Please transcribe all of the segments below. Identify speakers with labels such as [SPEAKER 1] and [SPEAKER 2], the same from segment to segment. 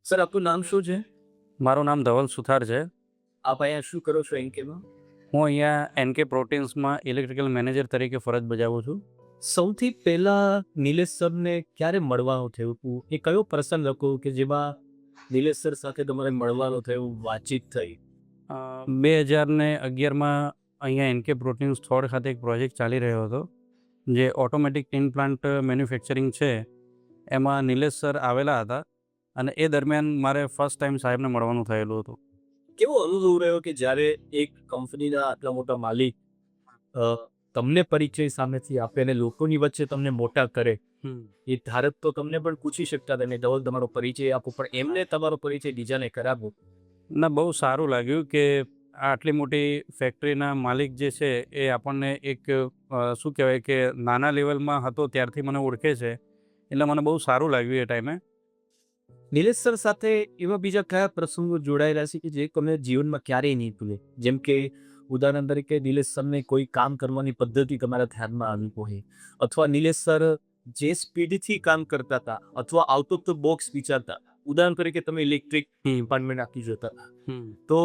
[SPEAKER 1] Sir આપનું નામ શું છે?
[SPEAKER 2] મારું નામ ધવલ સુથાર છે.
[SPEAKER 1] આપ અહીંયા શું કરો છો એનકેમાં?
[SPEAKER 2] હું અહીંયા એનકે પ્રોટીન્સમાં ઇલેક્ટ્રિકલ મેનેજર તરીકે ફરજ બજાવું છું.
[SPEAKER 1] સૌથી પહેલા નિલેશ સરને ક્યારે મળવાનું થયું હતું? એ કયો પ્રસંગ હતો કે જેમાં નિલેશ સર સાથે તમારે મળવાનું થયું, વાતચીત થઈ?
[SPEAKER 2] 2011માં અહીંયા એનકે પ્રોટીન્સ થોડ ખાતે એક પ્રોજેક્ટ ચાલી રહ્યો હતો, જે ઓટોમેટિક ટીન પ્લાન્ટ મેન્યુફેક્ચરિંગ છે. એમાં નિલેશ સર આવેલા હતા અને એ દરમિયાન મારે ફર્સ્ટ ટાઈમ સાહેબને મળવાનું થયેલું હતું.
[SPEAKER 1] કેવો અનુભવ રહ્યો કે જ્યારે એક કંપનીના આટલા મોટા માલિક અ, તમને પરિચય સામેથી આપે અને લોકોની વચ્ચે તમને મોટા કરે? એ ધારક તો તમને પણ પૂછી શકતા હતા ને ધવલ તમારો પરિચય આપો, પણ એમને તમારો પરિચય બીજાને કરાવો.
[SPEAKER 2] ના, બહુ સારું લાગ્યું કે આટલી મોટી ફેક્ટરીના માલિક જે છે એ આપણને એક શું કહેવાય કે નાના લેવલમાં હતો ત્યારથી મને ઓળખે છે, એટલે મને બહુ સારું લાગ્યું એ ટાઈમે.
[SPEAKER 1] નિલેશ સર સાથે એવા બીજા કયા પ્રસંગો જોડાયેલા છે કે જે તમે જીવનમાં ક્યારેય નહીં ભૂલે? જેમ કે ઉદાહરણ તરીકે નિલેશ સરને કોઈ કામ કરવાની પદ્ધતિ તમારા ધ્યાનમાં આવી હોય, અથવા નિલેશ સર જે સ્પીડથી કામ કરતા હતા અથવા આઉટ ઓફ ધ બોક્સ વિચારતા. ઉદાહરણ તરીકે તમે ઇલેક્ટ્રિક ડિપાર્ટમેન્ટ આપી જતા હતા, તો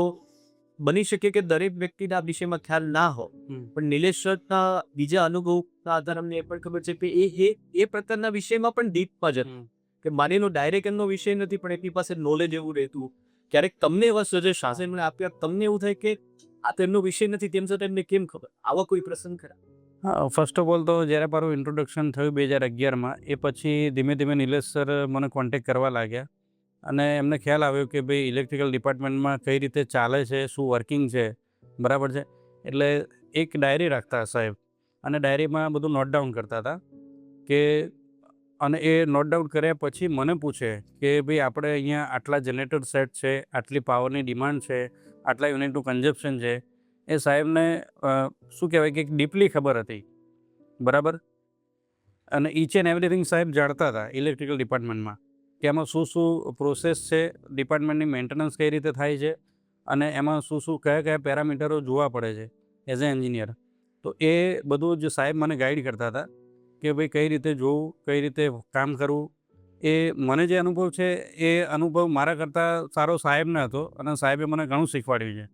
[SPEAKER 1] બની શકે કે દરેક વ્યક્તિના આ વિષયમાં ખ્યાલ ના હોય, પણ નિલેશ સરના બીજા અનુભવના આધારે અમને એ પણ ખબર છે કે એ પ્રકારના વિષયમાં પણ ડીપમાં જતા. કે માની લો ડાયરેક્ટ એમનો વિષય નથી, પણ એમની પાસે નોલેજ એવું રહેતું. ક્યારેક તમને એવા સજેશન એમણે આપ્યા, તમને એવું થાય કે આ તો એમનો વિષય નથી, તેમ છતાં એમને કેમ ખબર? આવા કોઈ પ્રસંગ ખરા?
[SPEAKER 2] હા, ફર્સ્ટ ઓફ ઓલ તો જ્યારે મારું ઇન્ટ્રોડક્શન થયું 2011માં, એ પછી ધીમે ધીમે નિલેશ સર મને કોન્ટેક્ટ કરવા લાગ્યા અને એમને ખ્યાલ આવ્યો કે ભાઈ ઇલેક્ટ્રિકલ ડિપાર્ટમેન્ટમાં કઈ રીતે ચાલે છે, શું વર્કિંગ છે, બરાબર છે. એટલે એક ડાયરી રાખતા સાહેબ, અને ડાયરીમાં બધું નોટ ડાઉન કરતા હતા કે, અને એ નોટ ડાઉન કર્યા પછી મને પૂછે કે ભાઈ આપણે અહીંયા આટલા જનરેટર સેટ છે, આટલી પાવરની ડિમાન્ડ છે, આટલા યુનિટનું કન્ઝપ્શન છે. એ સાહેબને શું કહેવાય કે એક ડીપલી ખબર હતી, બરાબર. અને ઈચ એન્ડ એવરીથિંગ સાહેબ જાણતા હતા ઇલેક્ટ્રિકલ ડિપાર્ટમેન્ટમાં, કે એમાં શું શું પ્રોસેસ છે, ડિપાર્ટમેન્ટની મેન્ટેનન્સ કઈ રીતે થાય છે, અને એમાં શું શું કયા કયા પેરામીટરો જોવા પડે છે એઝ એ એન્જિનિયર. તો એ બધું જ સાહેબ મને ગાઈડ કરતા હતા કે ભાઈ કઈ રીતે જોવું, કઈ રીતે કામ કરવું. એ મને જે અનુભવ છે એ અનુભવ મારા કરતાં સારો સાહેબને હતો, અને સાહેબે મને ઘણું શીખવાડ્યું છે.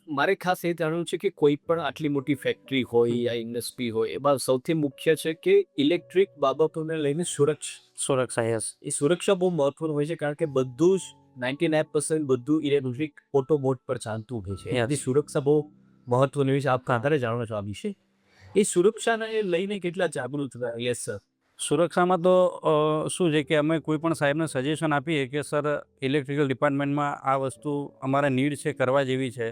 [SPEAKER 1] મારે ખાસ એ જાણવું છે કે કોઈ પણ આટલી મોટી ફેક્ટરી હોય યા ઇન્ડસ્ટ્રી હોય, એમાં સૌથી મુખ્ય છે કે ઇલેક્ટ્રિક બાબતોને લઈને સુરક્ષા.
[SPEAKER 2] સુરક્ષા, યસ.
[SPEAKER 1] એ સુરક્ષા બહુ મહત્વનું હોય છે, કારણ કે બધું જ 99% બધું ઇલેક્ટ્રિક ઓટો મોડ પર ચાલતું હોય છે. એની સુરક્ષા બહુ મહત્વની હોય છે. આપ વધારે જાણો છો આ વિશે. એ સુરક્ષાને લઈને કેટલા જાગૃત થયા? Yes sir.
[SPEAKER 2] સુરક્ષામાં તો શું છે કે અમે કોઈ પણ સાહેબને સજેશન આપીએ કે સર ઇલેક્ટ્રિકલ ડિપાર્ટમેન્ટમાં આ વસ્તુ અમારે નીડ છે, કરવા જેવી છે,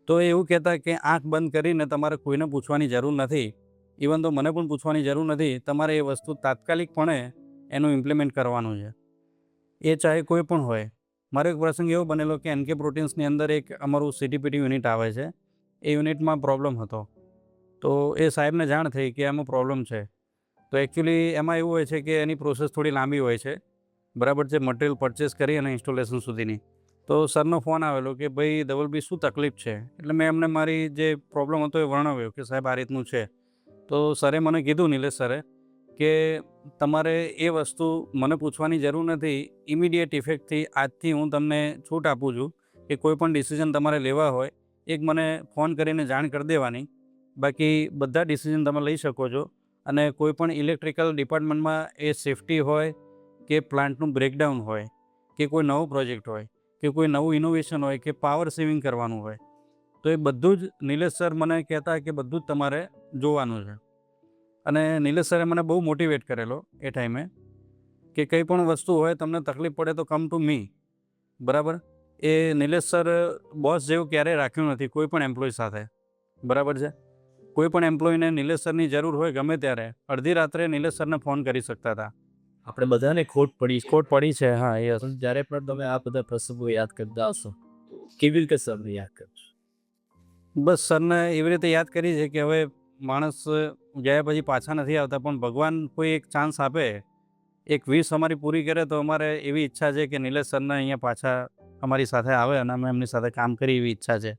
[SPEAKER 2] તો એ એવું કહેતા કે આંખ બંધ કરીને તમારે કોઈને પૂછવાની જરૂર નથી. ઇવન તો મને પણ પૂછવાની જરૂર નથી, તમારે એ વસ્તુ તાત્કાલિકપણે એનું ઇમ્પ્લિમેન્ટ કરવાનું છે, એ ચાહે કોઈ પણ હોય. મારો એક પ્રસંગ એવો બનેલો કે એનકે પ્રોટીન્સની અંદર એક અમારું સીટીપીટી યુનિટ આવે છે, એ યુનિટમાં પ્રોબ્લેમ હતો. તો એ સાહેબને જાણ થઈ કે આમાં પ્રોબ્લેમ છે. તો એકચ્યુઅલી એમાં એવું હોય છે કે એની પ્રોસેસ થોડી લાંબી હોય છે, બરાબર છે, મટીરિયલ પરચેસ કરી અને ઇન્સ્ટોલેશન સુધીની. તો સરનો ફોન આવેલો કે ભાઈ ધવલભાઈ શું તકલીફ છે? એટલે મેં એમને મારી જે પ્રોબ્લેમ હતો એ વર્ણવ્યો કે સાહેબ આ રીતનું છે. તો સરે મને કીધું, નિલેશ સરે, કે તમારે એ વસ્તુ મને પૂછવાની જરૂર નથી. ઇમિડિયેટ ઇફેક્ટથી આજથી હું તમને છૂટ આપું છું કે કોઈ પણ ડિસિઝન તમારે લેવા હોય એક મને ફોન કરીને જાણ કરી દેવાની, બાકી બધા ડિસિઝન તમે લઈ શકો છો. અને કોઈ પણ ઇલેક્ટ્રિકલ ડિપાર્ટમેન્ટમાં એ સેફ્ટી હોય કે પ્લાન્ટનું બ્રેકડાઉન હોય કે કોઈ નવો પ્રોજેક્ટ હોય કે કોઈ નવું ઇનોવેશન હોય કે પાવર સેવિંગ કરવાનું હોય, તો એ બધું જ નિલેશ સર મને કહેતા કે બધું જ તમારે જોવાનું છે. અને નિલેશ સરે મને બહુ મોટિવેટ કરેલો એ ટાઈમે કે કંઈ પણ વસ્તુ હોય, તમને તકલીફ પડે તો કમ ટુ મી, બરાબર. એ નિલેશ સર બોસ જેવું ક્યારેય રાખ્યું નથી કોઈ પણ એમ્પ્લોય સાથે, બરાબર છે. કોઈ પણ એમ્પ્લોયને નિલેશ સરની જરૂર હોય ગમે ત્યારે અડધી રાત્રે નિલેશ સરને ફોન કરી શકતા હતા.
[SPEAKER 1] આપણે બધાને ખોટ પડી છે.
[SPEAKER 2] ખોટ પડી છે, હા, યસ.
[SPEAKER 1] પણ જ્યારે પણ તમે આ બધા પ્રસંગો યાદ કરતા હશો, કેવી રીતે સરને યાદ કરશો?
[SPEAKER 2] બસ સરને એવી રીતે યાદ કરી છે કે હવે માણસ ગયા પછી પાછા નથી આવતા, પણ ભગવાન કોઈ એક ચાન્સ આપે, એક વિશ અમારી પૂરી કરે, તો અમારે એવી ઈચ્છા છે કે નિલેશ સરને અહીંયા પાછા અમારી સાથે આવે અને અમે એમની સાથે કામ કરીએ એવી ઈચ્છા છે.